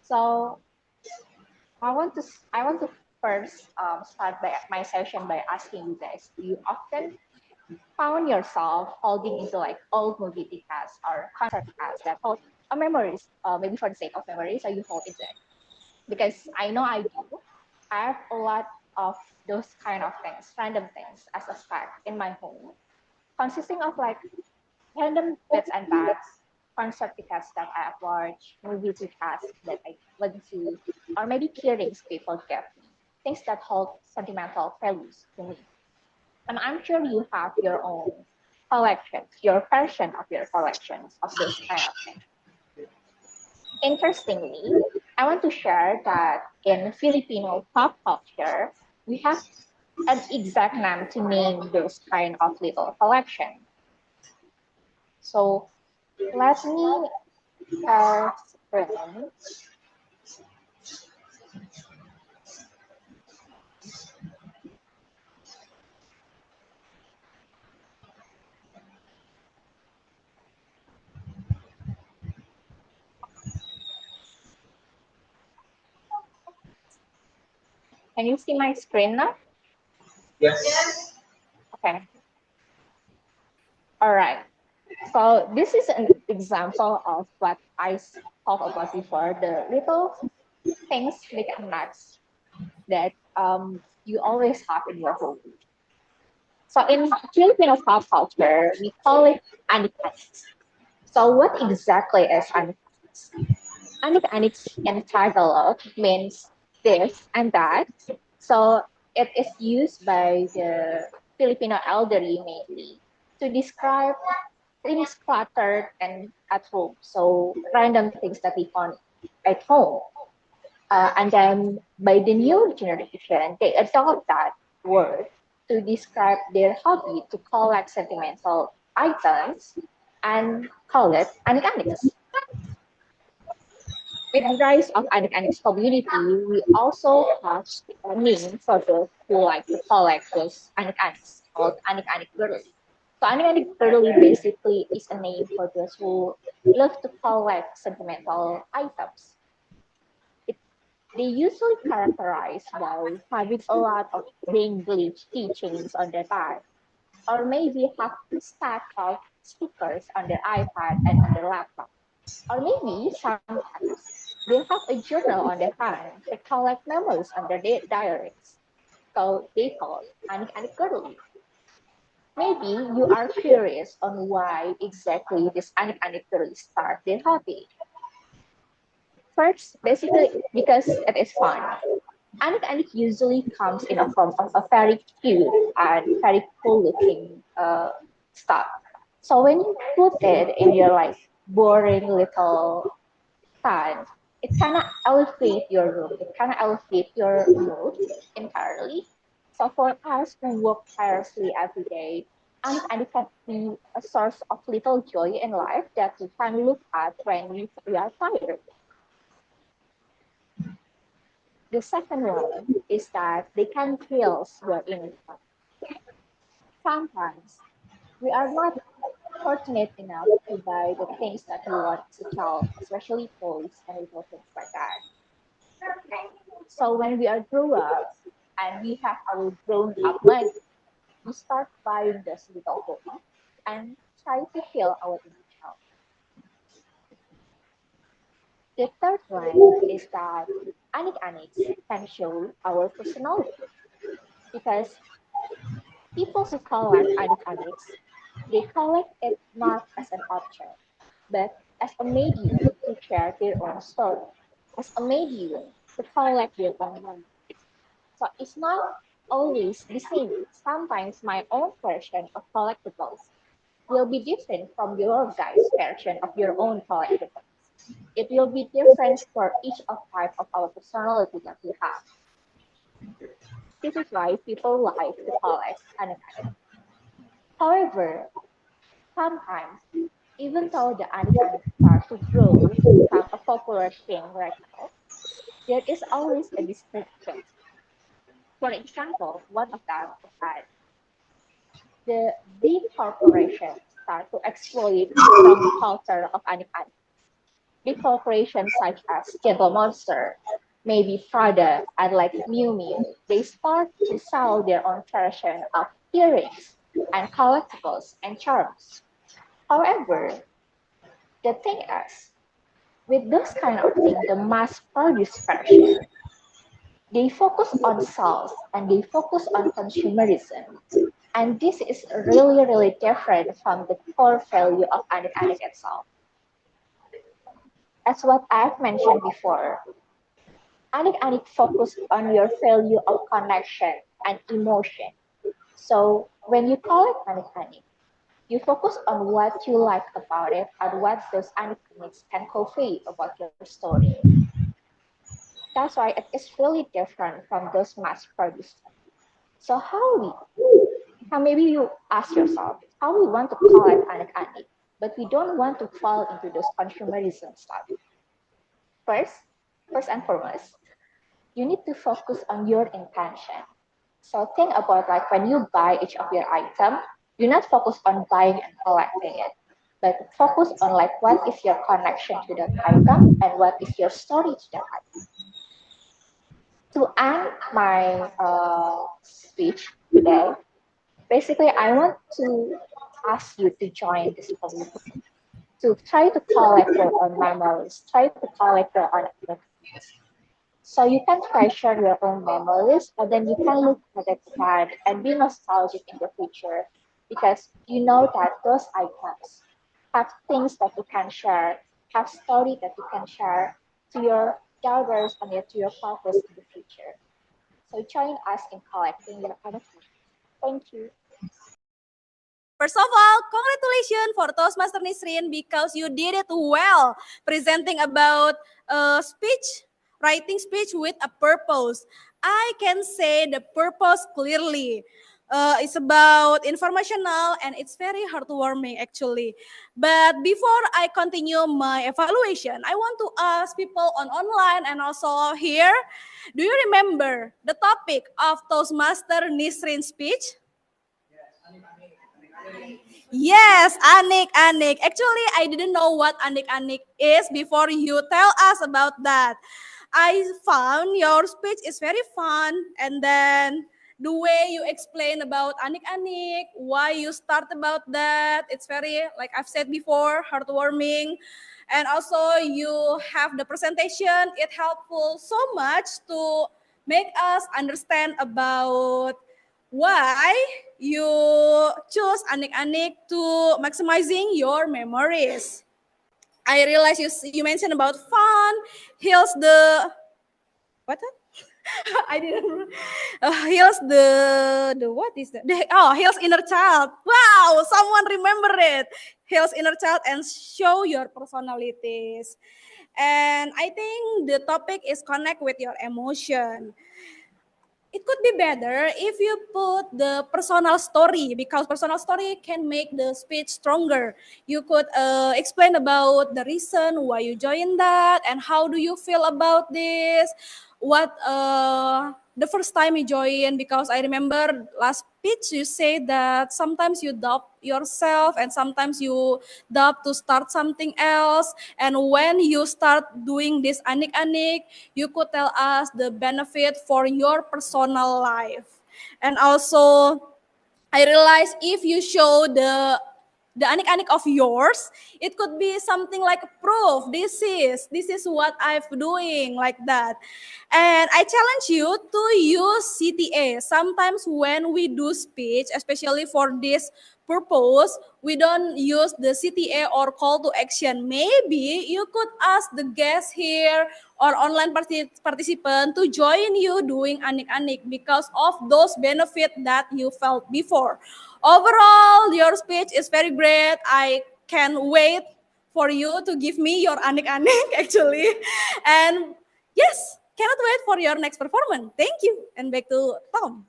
So I want to first start my session by asking you guys: do you often found yourself holding into like old movie casts or concert casts that hold memories, maybe for the sake of memories, so you hold into it? Because I know I do. I have a lot of those kind of things, random things, as a stack in my home, consisting of like random bits and bats, concert tickets that I have watched, movie tickets that I went to, or maybe earrings people gave me, things that hold sentimental values to me. And I'm sure you have your own collections, your version of your collections of those kind of things. Interestingly, I want to share that in Filipino pop culture, we have an exact name to name this kind of little collection. So let me screen. Can you see my screen now? Yes. Okay. All right. So this is an example of what I talked about before, the little things, like nuts that you always have in your home. So in Filipino pop culture, we call it Anik-Anik. So what exactly is Anik-Anik? Anik-Anik in Tagalog means this and that. So it is used by the Filipino elderly mainly to describe things cluttered and at home. So random things that we found at home. And then by the new generation, they adopt that word to describe their hobby to collect sentimental items and call it Anik-Aniks. With the rise of Anik-Aniks community, we also have a name for those who like to collect those Anik-Aniks called Anik-Anik girly. So Anik-Anik girly basically is a name for those who love to collect sentimental items. They usually characterize by having a lot of dangly keychains on their bag, or maybe have a stack of stickers on their iPad and on their laptop. Or maybe sometimes they have a journal on their hand to collect memories on their diaries. So they call it Anik-Anik. Maybe you are curious on why exactly this Anik-Anik start their hobby. First, basically because it is fun. And it usually comes in a form of a very cute and very cool looking stuff. So when you put it in your like boring little stand, it kind of elevate your room. It kind of elevate your mood entirely. So for us who work tirelessly every day, and it can be a source of little joy in life that we can look at when we are tired. The second one is that they can heal your inner child. Sometimes we are not fortunate enough to buy the things that we want as a child, especially toys and little things like that. So when we are grow up and we have our grown up money, we start buying this little toys and try to heal our inner child. The third one is that Anik-Aniks can show our personality because people who collect Anik-Aniks, they collect it not as an object, but as a medium to share their own story, as a medium to collect their own memory. So it's not always the same. Sometimes my own version of collectibles will be different from your guys' version of your own collectibles. It will be different for each of type of our personality that we have. This is why people like to collect Anik-Anik. However, sometimes, even though the Anik-Anik start to grow to become a popular thing right now, there is always a distinction. For example, one of them is that the big corporations start to exploit from the culture of Anik-Anik. mythical creations such as Gentle Monster, maybe Frada, and like Mew Mew, they start to sell their own version of earrings and collectibles and charms. However, the thing is, with those kind of thing, the mass produced version, they focus on sales and they focus on consumerism. And this is really, really different from the core value of Anik-Anik itself. As what I've mentioned before, Anik-Anik focus on your value of connection and emotion. So when you call it Anik-Anik, you focus on what you like about it and what those Anik-Aniks can convey about your story. That's why it is really different from those mass produced. So how maybe you ask yourself how we want to call it Anik-Anik, but we don't want to fall into those consumerism stuff. First, first and foremost, you need to focus on your intention. So think about like when you buy each of your item, you're not focused on buying and collecting it, but focus on like what is your connection to that item and what is your story to that item. To end my speech today, basically I want to ask you to join this community, to try to collect your own memories, try to collect your own memories. So you can treasure your own memories and then you can look at it back and be nostalgic in the future because you know that those items have things that you can share, have story that you can share to your daughters and to your partners in the future. So join us in collecting your own. Thank you. First of all, congratulations for Toastmaster Nisrin because you did it well, presenting about speech, writing speech with a purpose. I can say the purpose clearly. It's about informational and it's very heartwarming actually. But before I continue my evaluation, I want to ask people on online and also here, do you remember the topic of Toastmaster Nisrin's speech? Yes, Anik-Anik. Actually, I didn't know what Anik-Anik is before you tell us about that. I found your speech is very fun, and then the way you explain about Anik-Anik, why you start about that, it's very, like I've said before, heartwarming. And also you have the presentation, it helpful so much to make us understand about why you choose Anik-Anik to maximizing your memories. I realize you mentioned about fun, heals the what? I didn't. Heals the what is that? Heals inner child. Wow, someone remember it. Heals inner child and show your personalities. And I think the topic is connect with your emotion. It could be better if you put the personal story because personal story can make the speech stronger. You could explain about the reason why you joined that and how do you feel about this. What the first time you join, because I remember last speech you say that sometimes you doubt yourself and sometimes you doubt to start something else, and when you start doing this Anik-Anik, you could tell us the benefit for your personal life. And also I realize if you show the Anik-Anik of yours, it could be something like proof. This is what I'm doing like that. And I challenge you to use CTA. Sometimes when we do speech, especially for this purpose, we don't use the CTA or call to action. Maybe you could ask the guest here or online participant to join you doing Anik-Anik because of those benefits that you felt before. Overall, your speech is very great. I can wait for you to give me your Anik-Anik actually. And yes, cannot wait for your next performance. Thank you. And back to Tom.